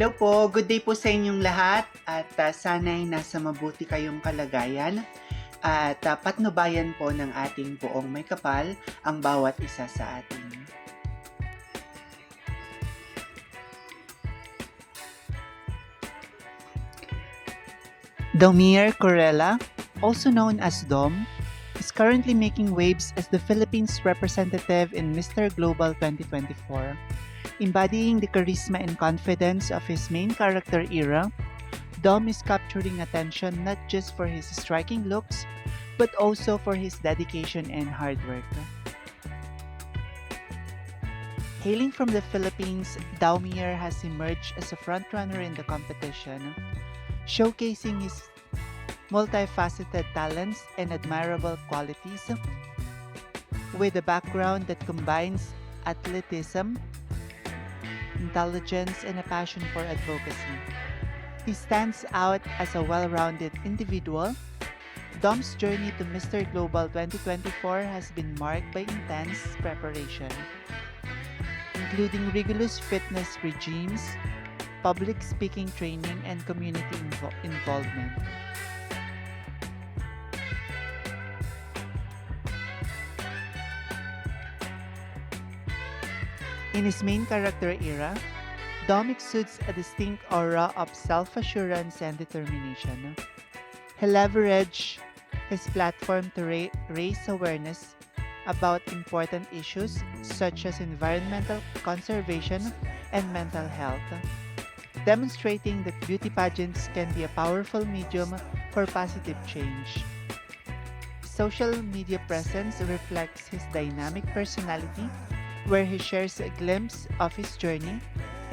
Hello po, good day po sa inyong lahat at sana'y nasa mabuti kayong kalagayan at patnubayan po ng ating buong may kapal ang bawat isa sa atin. Daumier Corilla, also known as DOM, is currently making waves as the Philippines representative in Mr. Global 2024. Embodying the charisma and confidence of his main character era, Dom is capturing attention not just for his striking looks, but also for his dedication and hard work. Hailing from the Philippines, Daumier has emerged as a frontrunner in the competition, showcasing his multifaceted talents and admirable qualities with a background that combines athleticism, intelligence, and a passion for advocacy. He stands out as a well-rounded individual. Dom's journey to Mr. Global 2024 has been marked by intense preparation, including rigorous fitness regimes, public speaking training, and community involvement. In his main character era, Dom exudes a distinct aura of self-assurance and determination. He leveraged his platform to raise awareness about important issues such as environmental conservation and mental health, demonstrating that beauty pageants can be a powerful medium for positive change. His social media presence reflects his dynamic personality, where he shares a glimpse of his journey,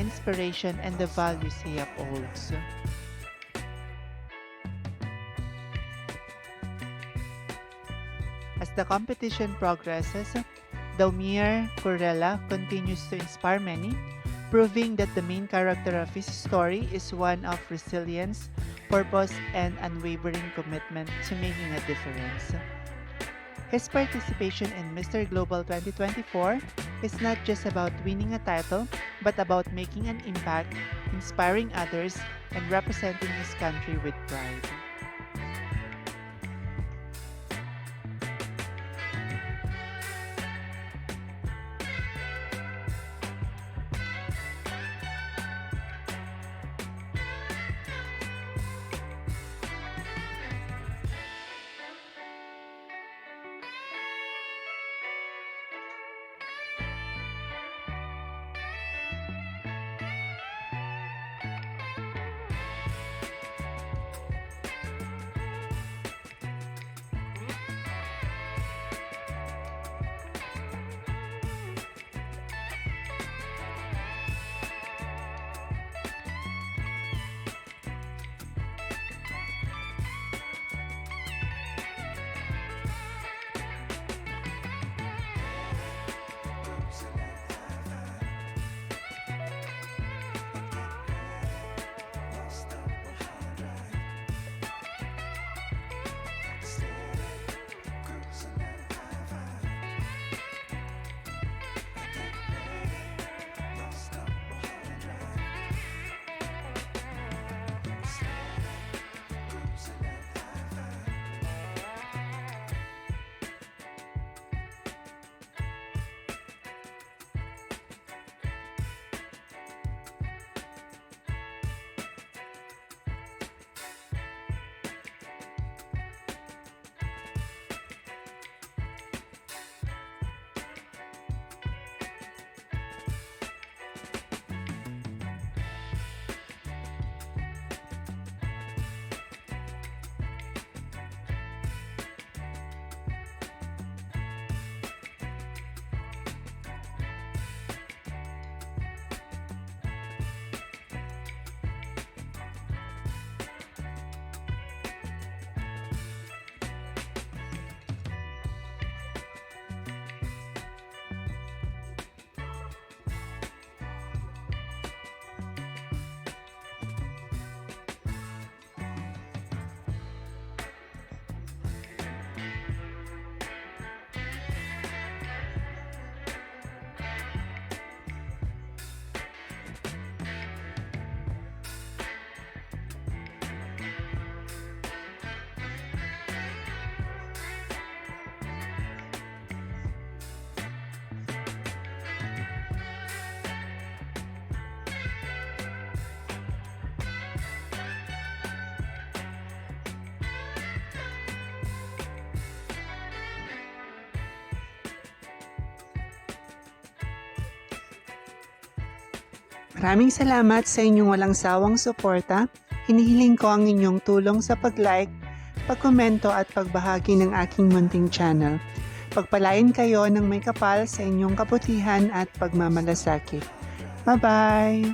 inspiration, and the values he upholds. As the competition progresses, Daumier Corilla continues to inspire many, proving that the main character of his story is one of resilience, purpose, and unwavering commitment to making a difference. His participation in Mr. Global 2024 is not just about winning a title, but about making an impact, inspiring others, and representing his country with pride. Maraming salamat sa inyong walang sawang suporta. Hinihiling ko ang inyong tulong sa pag-like, pagkomento at pagbahagi ng aking munting channel. Pagpalain kayo ng may kapal sa inyong kabutihan at pagmamalasakit. Bye-bye!